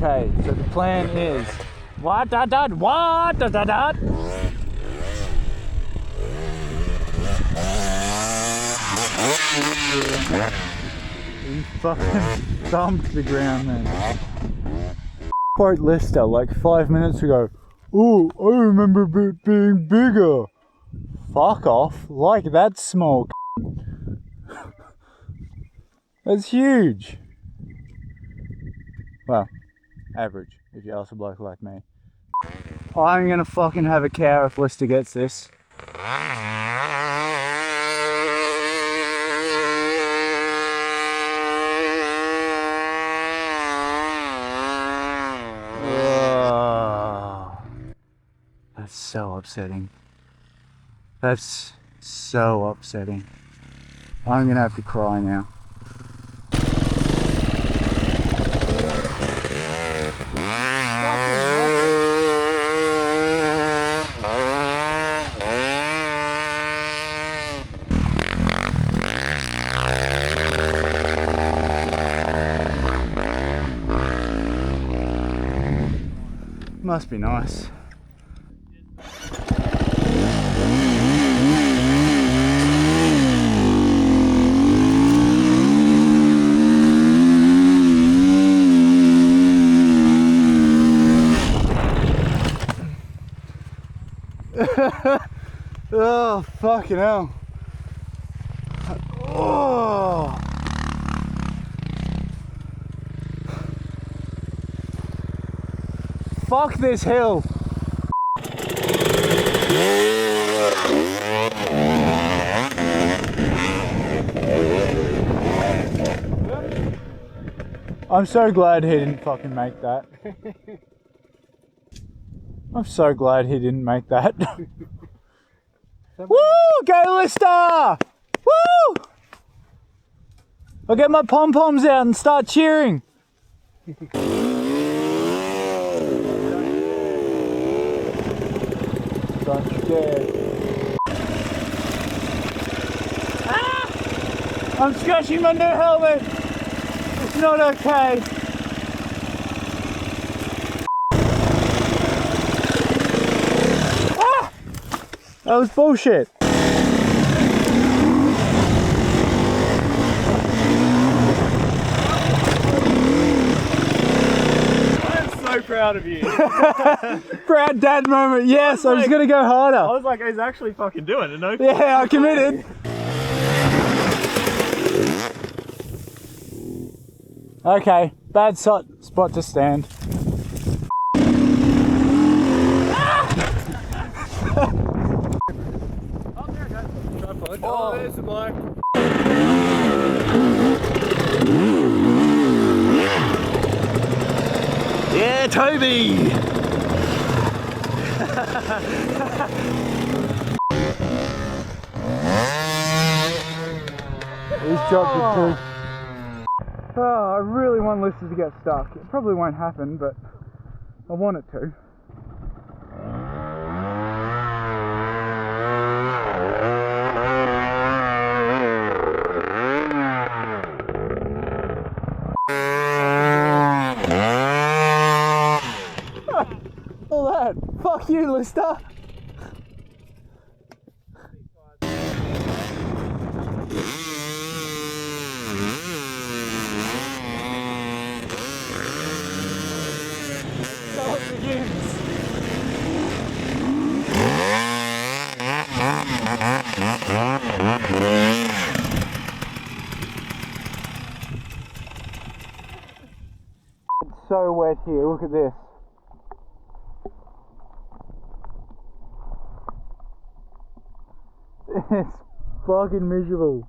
Okay, so the plan is what? Are you fucking thumped the ground then. Quote Lister like 5 minutes ago. Oh, I remember it being bigger. Fuck off. Like that's small. That's huge. Well, average, if you ask a bloke like me. I'm gonna fucking have a cow if Lister gets this. That's so upsetting. That's so upsetting. I'm gonna have to cry now. Must be nice. Oh, fucking hell. Oh. Fuck this hill. I'm so glad he didn't fucking make that. I'm so glad he didn't make that. Woo! Go Lister! Woo! I'll get my pom-poms out and start cheering. Don't scared. Ah! I'm scratching my new helmet. It's not okay. Ah! That was bullshit. So proud of you. Proud dad moment. Yes, I was gonna go harder. I was like, he's actually fucking doing it. No. Yeah, I committed. Okay, bad spot to stand. Oh, there's the bloke. Yeah, Toby! He's dropped it too. Oh, I really want Lister to get stuck. It probably won't happen, but I want it to. All that. Fuck you, Lister. So it begins. It's so wet here, look at this. It's fucking miserable.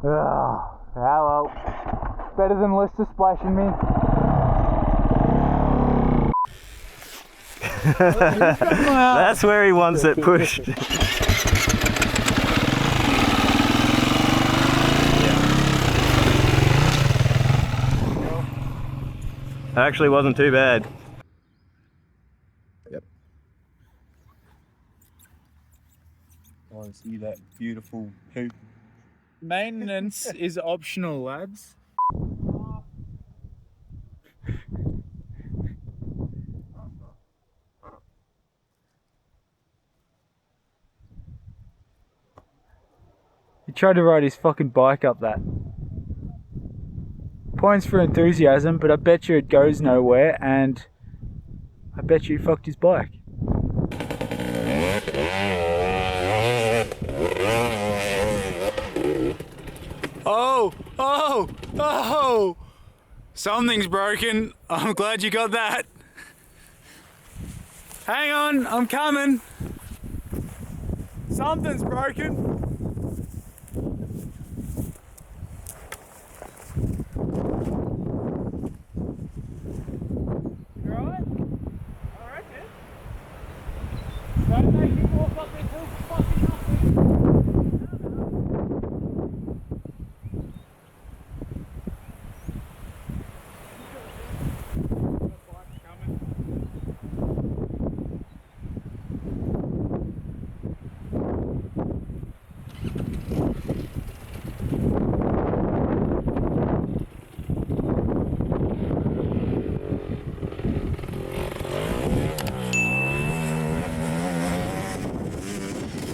Ah, well. Better than Lister splashing me. That's where he wants it pushed. Actually wasn't too bad. Yep. want to see that beautiful poop. Maintenance is optional, lads. He tried to ride his fucking bike up that. Points for enthusiasm, but I bet you it goes nowhere, and I bet you he fucked his bike. Oh! Oh! Oh! Something's broken. I'm glad you got that. Hang on, I'm coming. Something's broken.